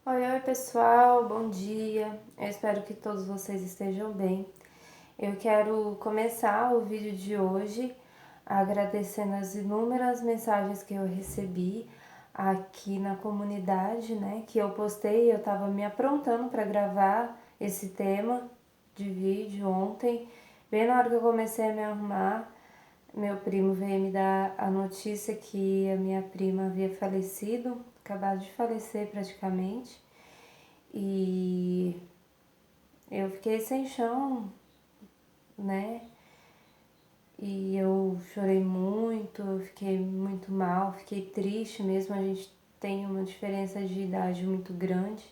Oi, pessoal, bom dia. Eu espero que todos vocês estejam bem. Eu quero começar o vídeo de hoje agradecendo as inúmeras mensagens que eu recebi aqui na comunidade, né? Que eu postei, eu estava me aprontando para gravar esse tema de vídeo ontem, bem na hora que eu comecei a me arrumar. Meu primo veio me dar a notícia que a minha prima havia falecido, acabado de falecer praticamente. E eu fiquei sem chão, né? E eu chorei muito, eu fiquei muito mal, fiquei triste mesmo. A gente tem uma diferença de idade muito grande,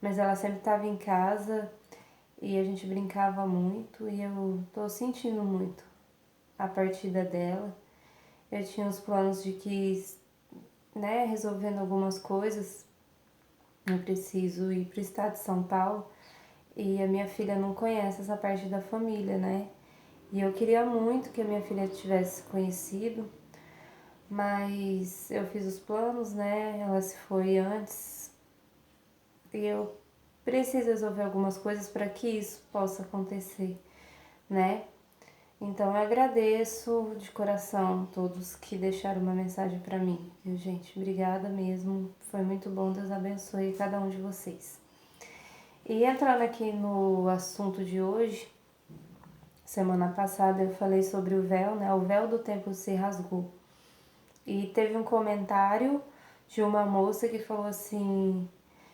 mas ela sempre estava em casa e a gente brincava muito e eu tô sentindo muito a partida dela. Eu tinha os planos de que, né, resolvendo algumas coisas, eu preciso ir para o estado de São Paulo e a minha filha não conhece essa parte da família, né? E eu queria muito que a minha filha tivesse conhecido, mas eu fiz os planos, né? Ela se foi antes e eu preciso resolver algumas coisas para que isso possa acontecer, né? Então eu agradeço de coração todos que deixaram uma mensagem para mim, viu, gente? Obrigada mesmo, foi muito bom, Deus abençoe cada um de vocês. E entrando aqui no assunto de hoje, semana passada eu falei sobre o véu, né? O véu do templo se rasgou. E teve um comentário de uma moça que falou assim: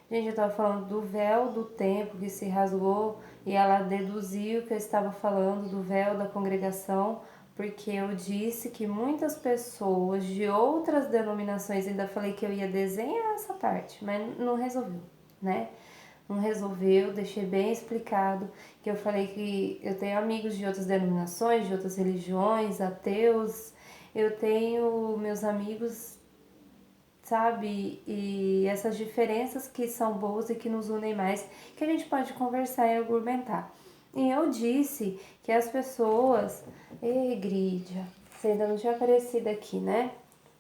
gente, eu tava falando do véu do templo que se rasgou e ela deduziu que eu estava falando do véu da congregação, porque eu disse que muitas pessoas de outras denominações, ainda falei que eu ia desenhar essa parte, mas não resolveu, né? Não resolveu, deixei bem explicado que eu falei que eu tenho amigos de outras denominações, de outras religiões, ateus, eu tenho meus amigos, sabe? E essas diferenças que são boas e que nos unem mais, que a gente pode conversar e argumentar. E eu disse que as pessoas... Ei, Grídia, você ainda não tinha aparecido aqui, né?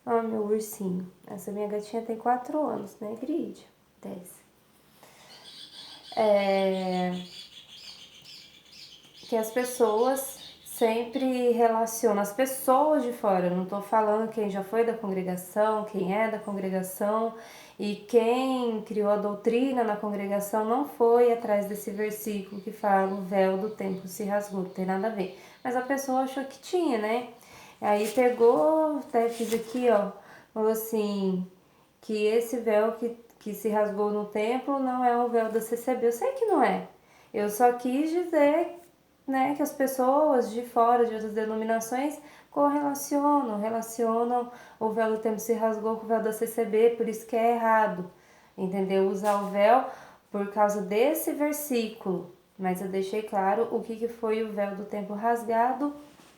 Ó, meu ursinho. Essa minha gatinha tem 4 anos, né, Grídia? Desce. Que as pessoas sempre relacionam, as pessoas de fora, eu não estou falando quem já foi da congregação, quem é da congregação e quem criou a doutrina na congregação não foi atrás desse versículo que fala o véu do templo se rasgou, não tem nada a ver. Mas a pessoa achou que tinha, né? Aí pegou, até fiz aqui, ó, falou assim, que esse véu que se rasgou no templo não é o véu da CCB. Eu sei que não é. Eu só quis dizer, né, que as pessoas de fora, de outras denominações, relacionam o véu do templo se rasgou com o véu da CCB, por isso que é errado, entendeu? Usar o véu por causa desse versículo. Mas eu deixei claro o que foi o véu do templo rasgado.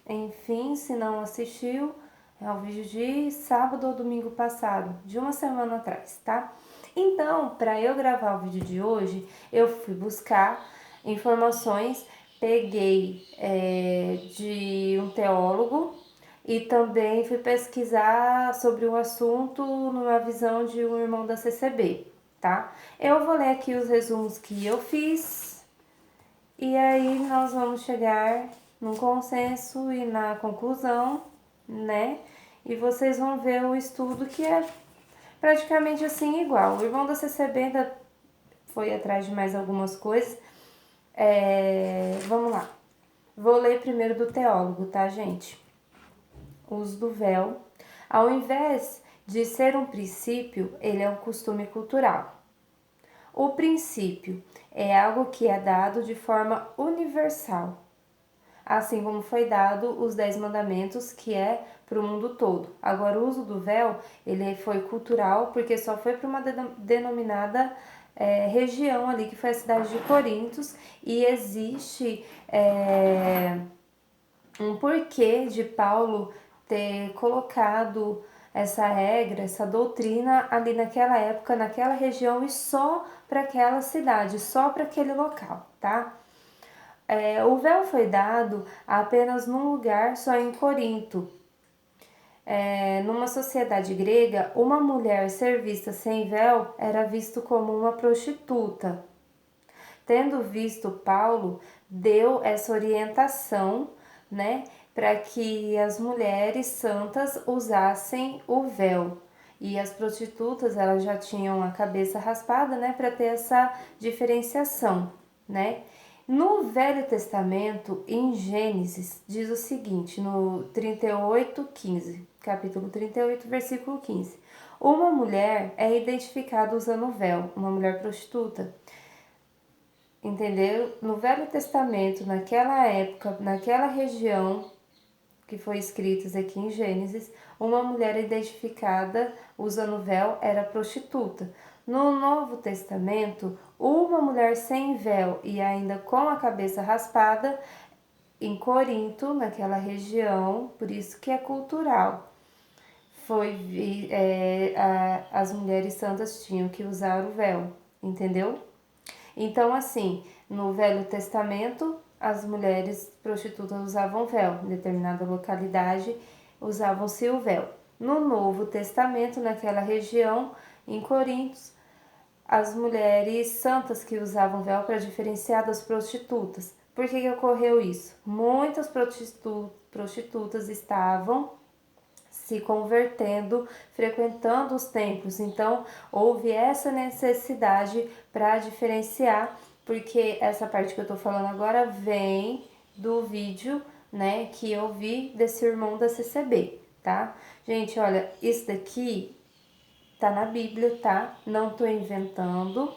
Enfim, se não assistiu, é o vídeo de sábado ou domingo passado, de uma semana atrás, tá? Então, para eu gravar o vídeo de hoje, eu fui buscar informações, peguei de um teólogo e também fui pesquisar sobre o assunto numa visão de um irmão da CCB, tá? Eu vou ler aqui os resumos que eu fiz e aí nós vamos chegar num consenso e na conclusão, né? E vocês vão ver o estudo que é praticamente assim igual. O irmão da CCB ainda foi atrás de mais algumas coisas. Vamos lá. Vou ler primeiro do teólogo, tá, gente? O uso do véu. Ao invés de ser um princípio, ele é um costume cultural. O princípio é algo que é dado de forma universal, assim como foi dado os 10 mandamentos, que é para o mundo todo. Agora, o uso do véu, ele foi cultural, porque só foi para uma denominada região ali, que foi a cidade de Corintos, e existe um porquê de Paulo ter colocado essa regra, essa doutrina ali naquela época, naquela região e só para aquela cidade, só para aquele local, tá? O véu foi dado apenas num lugar só em Corinto. Numa sociedade grega, uma mulher ser vista sem véu era visto como uma prostituta. Tendo visto Paulo, deu essa orientação, né, para que as mulheres santas usassem o véu. E as prostitutas, elas já tinham a cabeça raspada, né, para ter essa diferenciação, né? No Velho Testamento, em Gênesis, diz o seguinte, no 38:15, capítulo 38, versículo 15. Uma mulher é identificada usando véu, uma mulher prostituta. Entendeu? No Velho Testamento, naquela época, naquela região que foi escritas aqui em Gênesis, uma mulher identificada usando véu era prostituta. No Novo Testamento, uma mulher sem véu e ainda com a cabeça raspada, em Corinto, naquela região, por isso que é cultural, as mulheres santas tinham que usar o véu, entendeu? Então, assim, no Velho Testamento, as mulheres prostitutas usavam véu, em determinada localidade usavam-se o véu. No Novo Testamento, naquela região, em Corinto, as mulheres santas que usavam véu para diferenciar das prostitutas. Por que ocorreu isso? Muitas prostitutas estavam se convertendo, frequentando os templos. Então, houve essa necessidade para diferenciar, porque essa parte que eu tô falando agora vem do vídeo, né, que eu vi desse irmão da CCB, tá? Gente, olha, isso daqui tá na Bíblia, tá? Não tô inventando.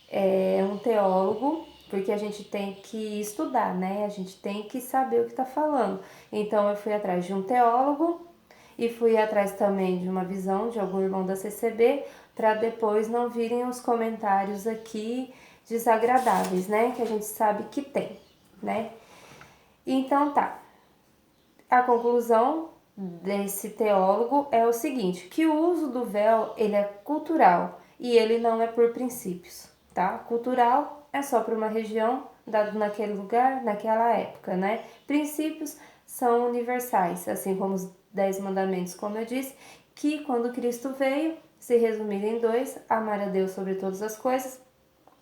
É um teólogo, porque a gente tem que estudar, né? A gente tem que saber o que tá falando. Então, eu fui atrás de um teólogo e fui atrás também de uma visão de algum irmão da CCB, para depois não virem os comentários aqui desagradáveis, né? Que a gente sabe que tem, né? Então tá. A conclusão desse teólogo é o seguinte, que o uso do véu, ele é cultural e ele não é por princípios, tá? Cultural é só para uma região, dado naquele lugar, naquela época, né? Princípios são universais, assim como os 10 mandamentos, como eu disse, que quando Cristo veio, se resumiram em 2, amar a Deus sobre todas as coisas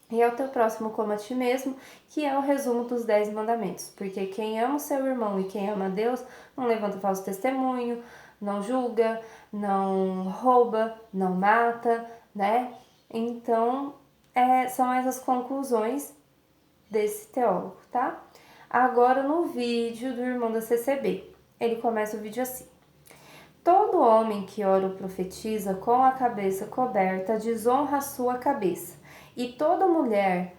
e ao teu próximo como a ti mesmo, que é o resumo dos 10 mandamentos. Porque quem ama o seu irmão e quem ama a Deus não levanta falso testemunho, não julga, não rouba, não mata, né? Então, são essas conclusões desse teólogo, tá? Agora no vídeo do irmão da CCB, ele começa o vídeo assim. Todo homem que ora ou profetiza com a cabeça coberta desonra a sua cabeça. E toda mulher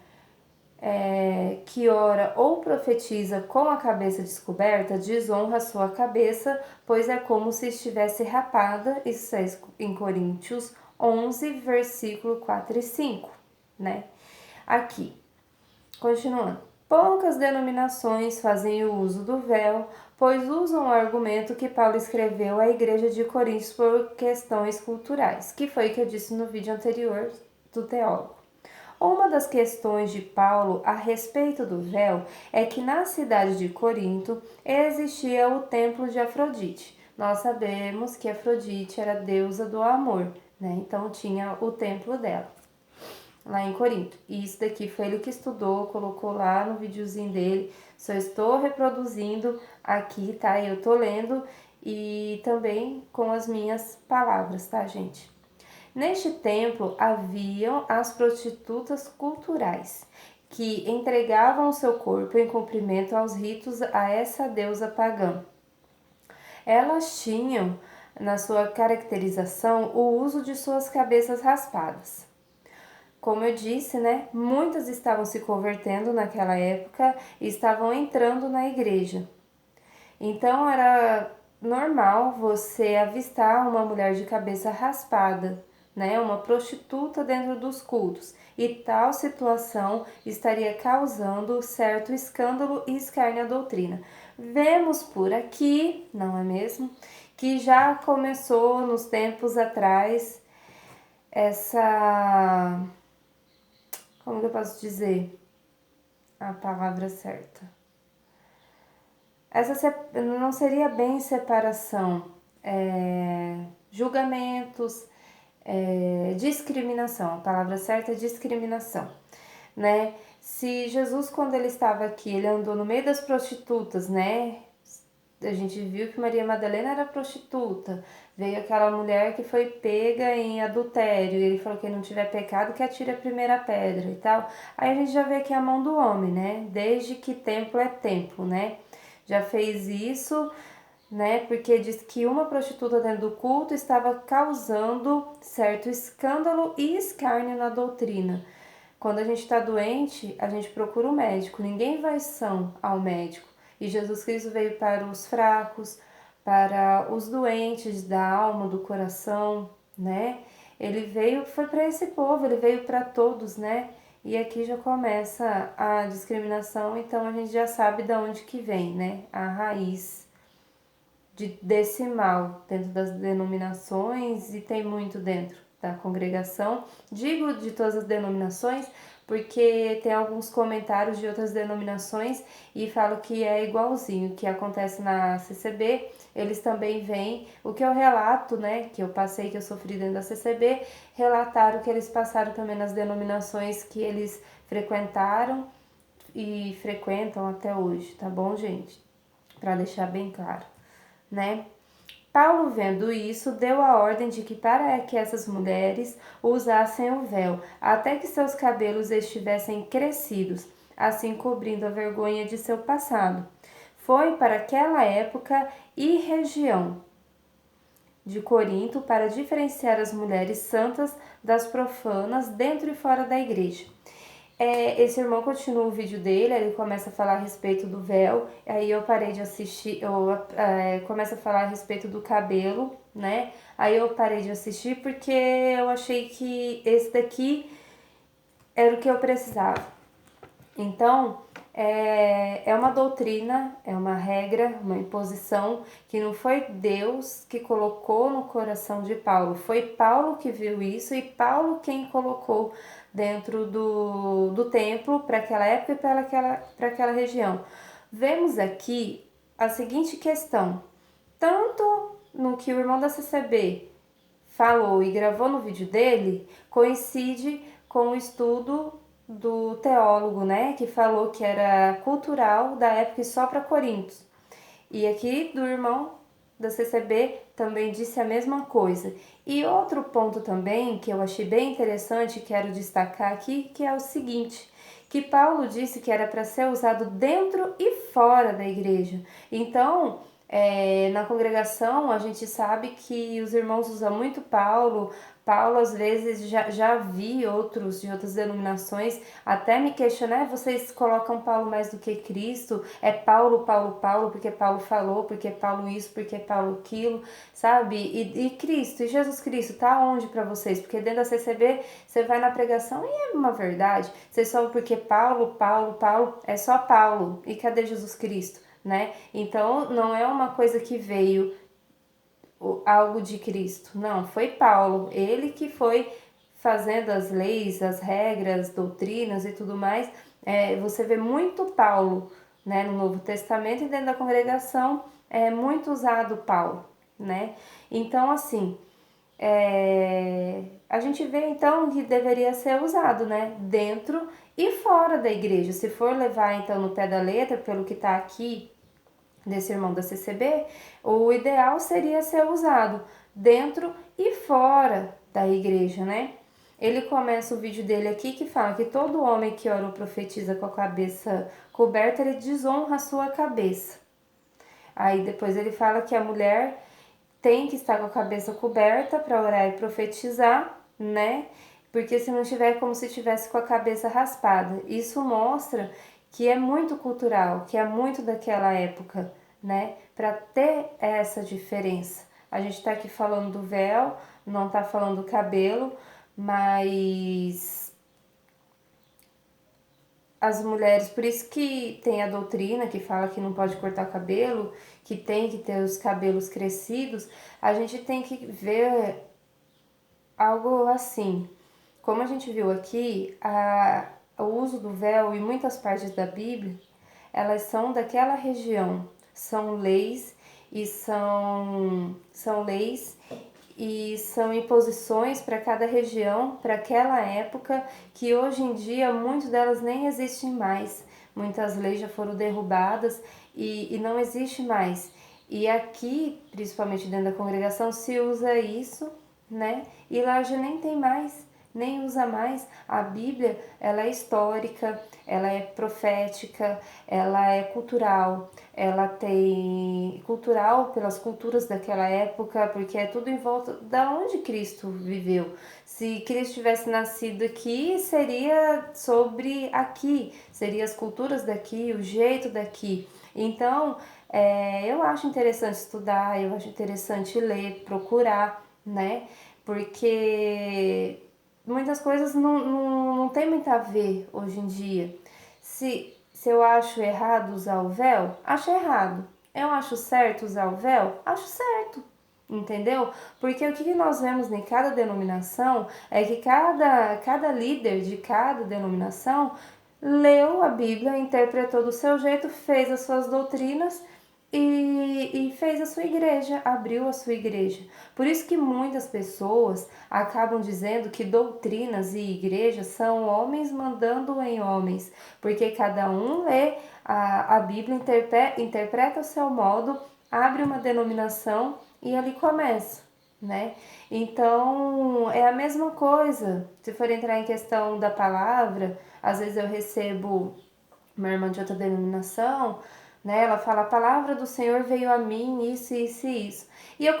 que ora ou profetiza com a cabeça descoberta desonra a sua cabeça, pois é como se estivesse rapada. Isso é em Coríntios 11, versículo 4 e 5, né? Aqui, continuando. Poucas denominações fazem o uso do véu, pois usam o argumento que Paulo escreveu à igreja de Coríntios por questões culturais, que foi o que eu disse no vídeo anterior do teólogo. Uma das questões de Paulo a respeito do véu é que na cidade de Corinto existia o templo de Afrodite. Nós sabemos que Afrodite era a deusa do amor, né? Então tinha o templo dela lá em Corinto. E isso daqui foi ele que estudou, colocou lá no videozinho dele. Só estou reproduzindo aqui, tá? Eu tô lendo e também com as minhas palavras, tá, gente? Neste templo haviam as prostitutas culturais, que entregavam o seu corpo em cumprimento aos ritos a essa deusa pagã. Elas tinham, na sua caracterização, o uso de suas cabeças raspadas. Como eu disse, né, muitas estavam se convertendo naquela época e estavam entrando na igreja. Então era normal você avistar uma mulher de cabeça raspada, né, uma prostituta dentro dos cultos, e tal situação estaria causando certo escândalo e escárnio à doutrina. Vemos por aqui, não é mesmo, que já começou nos tempos atrás essa, como que eu posso dizer a palavra certa? Essa não seria bem separação, julgamentos, discriminação. A palavra certa é discriminação, né? Se Jesus, quando ele estava aqui, ele andou no meio das prostitutas, né? A gente viu que Maria Madalena era prostituta. Veio aquela mulher que foi pega em adultério. E ele falou que não tiver pecado, que atire a primeira pedra e tal. Aí a gente já vê aqui a mão do homem, né? Desde que templo é templo, né? Já fez isso, né? Porque diz que uma prostituta dentro do culto estava causando certo escândalo e escárnio na doutrina. Quando a gente está doente, a gente procura o médico. Ninguém vai são ao médico. E Jesus Cristo veio para os fracos, para os doentes da alma, do coração, né? Ele veio, foi para esse povo, ele veio para todos, né? E aqui já começa a discriminação, então a gente já sabe de onde que vem, né? A raiz desse mal dentro das denominações, e tem muito dentro da congregação. Digo de todas as denominações porque tem alguns comentários de outras denominações e falam que é igualzinho o que acontece na CCB. Eles também veem o que eu relato, né, que eu passei, que eu sofri dentro da CCB, relataram que eles passaram também nas denominações que eles frequentaram e frequentam até hoje, tá bom, gente? Para deixar bem claro, né? Paulo, vendo isso, deu a ordem de que para que essas mulheres usassem o véu, até que seus cabelos estivessem crescidos, assim cobrindo a vergonha de seu passado. Foi para aquela época e região de Corinto para diferenciar as mulheres santas das profanas dentro e fora da igreja. Esse irmão continua o vídeo dele, ele começa a falar a respeito do véu, aí eu parei de assistir, começa a falar a respeito do cabelo, né? Aí eu parei de assistir porque eu achei que esse daqui era o que eu precisava. Então, é uma doutrina, é uma regra, uma imposição que não foi Deus que colocou no coração de Paulo, foi Paulo que viu isso e Paulo quem colocou dentro do templo para aquela época e para aquela região. Vemos aqui a seguinte questão, tanto no que o irmão da CCB falou e gravou no vídeo dele, coincide com o estudo do teólogo, né, que falou que era cultural da época e só para Coríntios. E aqui do irmão da CCB também disse a mesma coisa. E outro ponto também que eu achei bem interessante, quero destacar aqui, que é o seguinte, que Paulo disse que era para ser usado dentro e fora da igreja. Então, na congregação, a gente sabe que os irmãos usam muito Paulo. Paulo, às vezes, já vi outros de outras denominações até me questionar, vocês colocam Paulo mais do que Cristo? É Paulo, Paulo, Paulo, porque Paulo falou, porque Paulo isso, porque Paulo aquilo, sabe? E Cristo, e Jesus Cristo, tá onde para vocês? Porque dentro da CCB, você vai na pregação e é uma verdade. Vocês falam porque Paulo, Paulo, Paulo, é só Paulo. E cadê Jesus Cristo? Né? Então, não é uma coisa que veio algo de Cristo. Não, foi Paulo. Ele que foi fazendo as leis, as regras, doutrinas e tudo mais. Você vê muito Paulo, né, no Novo Testamento, e dentro da congregação é muito usado Paulo, né? Então, assim, a gente vê então que deveria ser usado, né, dentro e fora da igreja. Se for levar então no pé da letra, pelo que está aqui desse irmão da CCB, o ideal seria ser usado dentro e fora da igreja, né? Ele começa o vídeo dele aqui que fala que todo homem que ora ou profetiza com a cabeça coberta, ele desonra a sua cabeça. Aí depois ele fala que a mulher tem que estar com a cabeça coberta para orar e profetizar, né? Porque se não tiver, é como se tivesse com a cabeça raspada. Isso mostra que é muito cultural, que é muito daquela época, né? Para ter essa diferença. A gente está aqui falando do véu, não está falando do cabelo, mas as mulheres, por isso que tem a doutrina que fala que não pode cortar o cabelo, que tem que ter os cabelos crescidos, a gente tem que ver algo assim. Como a gente viu aqui, o uso do véu em muitas partes da Bíblia, elas são daquela região, são leis e são leis e são imposições para cada região, para aquela época, que hoje em dia muitas delas nem existem mais. Muitas leis já foram derrubadas e não existe mais. E aqui, principalmente dentro da congregação, se usa isso, né? E lá já nem tem mais, nem usa mais. A Bíblia, ela é histórica, ela é profética, ela é cultural, ela tem cultural pelas culturas daquela época, porque é tudo em volta da onde Cristo viveu. Se Cristo tivesse nascido aqui, seria sobre aqui, seria as culturas daqui, o jeito daqui. Então, eu acho interessante estudar, eu acho interessante ler, procurar, né? Porque muitas coisas não tem muito a ver hoje em dia. Se eu acho errado usar o véu, acho errado. Eu acho certo usar o véu, acho certo. Entendeu? Porque o que nós vemos em cada denominação é que cada líder de cada denominação leu a Bíblia, interpretou do seu jeito, fez as suas doutrinas e fez a sua igreja, abriu a sua igreja. Por isso que muitas pessoas acabam dizendo que doutrinas e igrejas são homens mandando em homens, porque cada um lê a Bíblia, interpreta o seu modo, abre uma denominação e ali começa, né? Então, é a mesma coisa. Se for entrar em questão da palavra, às vezes eu recebo uma irmã de outra denominação, né? Ela fala, a palavra do Senhor veio a mim, isso, isso e isso. E eu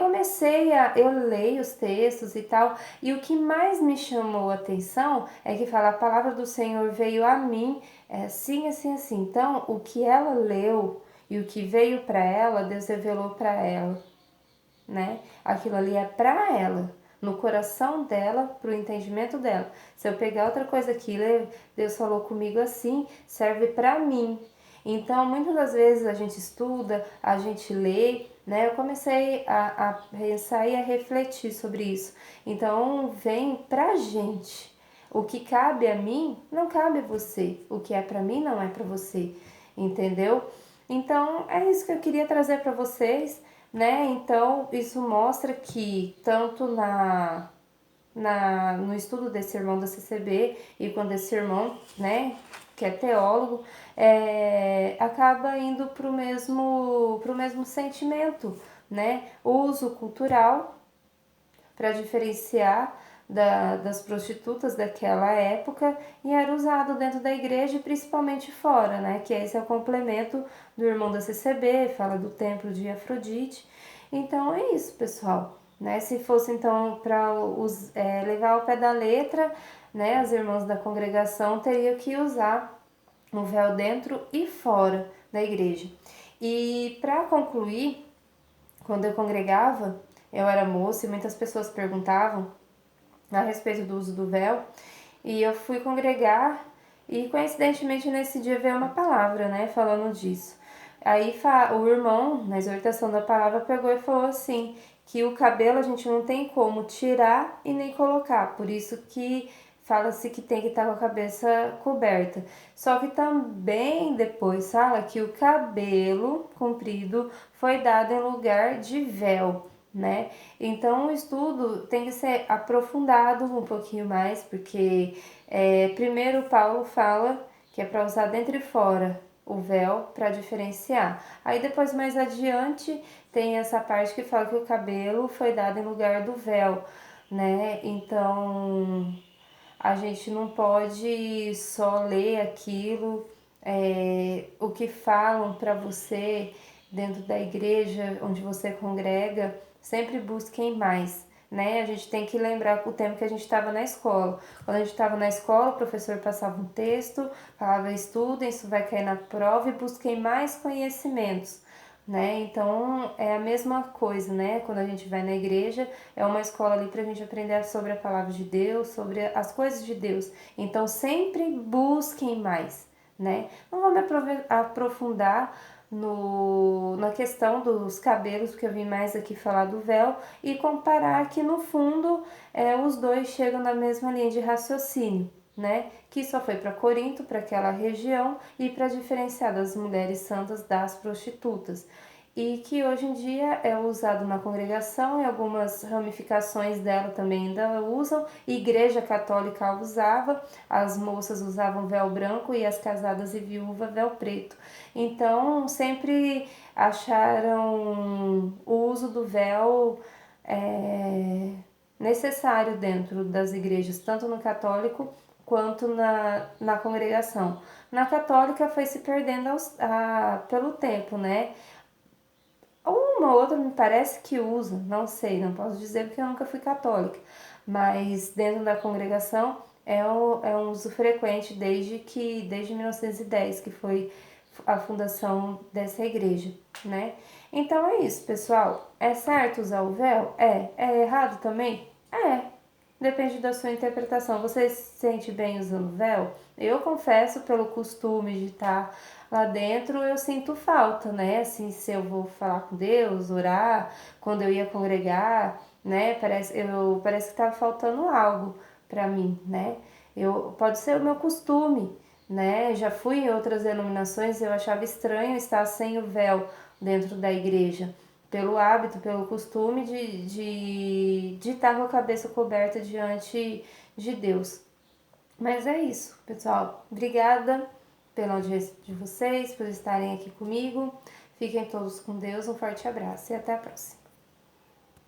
leio os textos e tal, e o que mais me chamou a atenção é que fala, a palavra do Senhor veio a mim, assim, assim, assim. Então, o que ela leu e o que veio para ela, Deus revelou para ela, né? Aquilo ali é para ela, no coração dela, pro entendimento dela. Se eu pegar outra coisa aqui, Deus falou comigo assim, serve para mim. Então, muitas das vezes a gente estuda, a gente lê, né? Eu comecei a pensar e a refletir sobre isso. Então, vem pra gente. O que cabe a mim não cabe a você. O que é para mim não é para você. Entendeu? Então, é isso que eu queria trazer para vocês, né? Então, isso mostra que tanto no estudo desse irmão da CCB e quando esse irmão, né, que é teólogo, acaba indo para o mesmo sentimento, né? Uso cultural para diferenciar das prostitutas daquela época e era usado dentro da igreja e principalmente fora, né? Que esse é o complemento do irmão da CCB, fala do templo de Afrodite. Então é isso, pessoal. Né? Se fosse então para levar ao pé da letra, né? As irmãs da congregação teriam que usar o véu dentro e fora da igreja. E para concluir, quando eu congregava, eu era moça e muitas pessoas perguntavam a respeito do uso do véu. E eu fui congregar e coincidentemente nesse dia veio uma palavra, né, falando disso. Aí o irmão, na exortação da palavra, pegou e falou assim, que o cabelo a gente não tem como tirar e nem colocar, por isso que fala-se que tem que estar com a cabeça coberta. Só que também depois fala que o cabelo comprido foi dado em lugar de véu, né? Então o estudo tem que ser aprofundado um pouquinho mais, porque primeiro Paulo fala que é para usar dentro e fora o véu para diferenciar. Aí depois mais adiante tem essa parte que fala que o cabelo foi dado em lugar do véu, né? Então a gente não pode só ler aquilo, o que falam para você dentro da igreja onde você congrega, sempre busquem mais, né? A gente tem que lembrar o tempo que a gente estava na escola. Quando a gente estava na escola, o professor passava um texto, falava estudem, isso vai cair na prova e busquem mais conhecimentos. Né? Então é a mesma coisa, né? Quando a gente vai na igreja, é uma escola ali para a gente aprender sobre a palavra de Deus, sobre as coisas de Deus. Então sempre busquem mais, né? Não vou me aprofundar na questão dos cabelos, porque eu vim mais aqui falar do véu e comparar que no fundo os dois chegam na mesma linha de raciocínio, né? Que só foi para Corinto, para aquela região, e para diferenciar das mulheres santas das prostitutas. e que hoje em dia é usado na congregação e algumas ramificações dela também ainda usam. Igreja católica usava, as moças usavam véu branco e as casadas e viúvas véu preto. Então sempre acharam o uso do véu necessário dentro das igrejas, tanto no católico quanto na congregação. Na católica foi se perdendo pelo tempo, né? Uma outra me parece que usa, não sei, não posso dizer porque eu nunca fui católica, mas dentro da congregação é um uso frequente desde 1910, que foi a fundação dessa igreja, né? Então é isso, pessoal. É certo usar o véu? É. É errado também? É. Depende da sua interpretação. Você se sente bem usando véu? Eu confesso, pelo costume de estar lá dentro, eu sinto falta, né? Assim, se eu vou falar com Deus, orar, quando eu ia congregar, né? Parece que estava faltando algo para mim, né? Pode ser o meu costume, né? Já fui em outras denominações e eu achava estranho estar sem o véu dentro da igreja, pelo hábito, pelo costume de estar com a cabeça coberta diante de Deus. Mas é isso, pessoal. Obrigada pela audiência de vocês, por estarem aqui comigo. Fiquem todos com Deus, um forte abraço e até a próxima.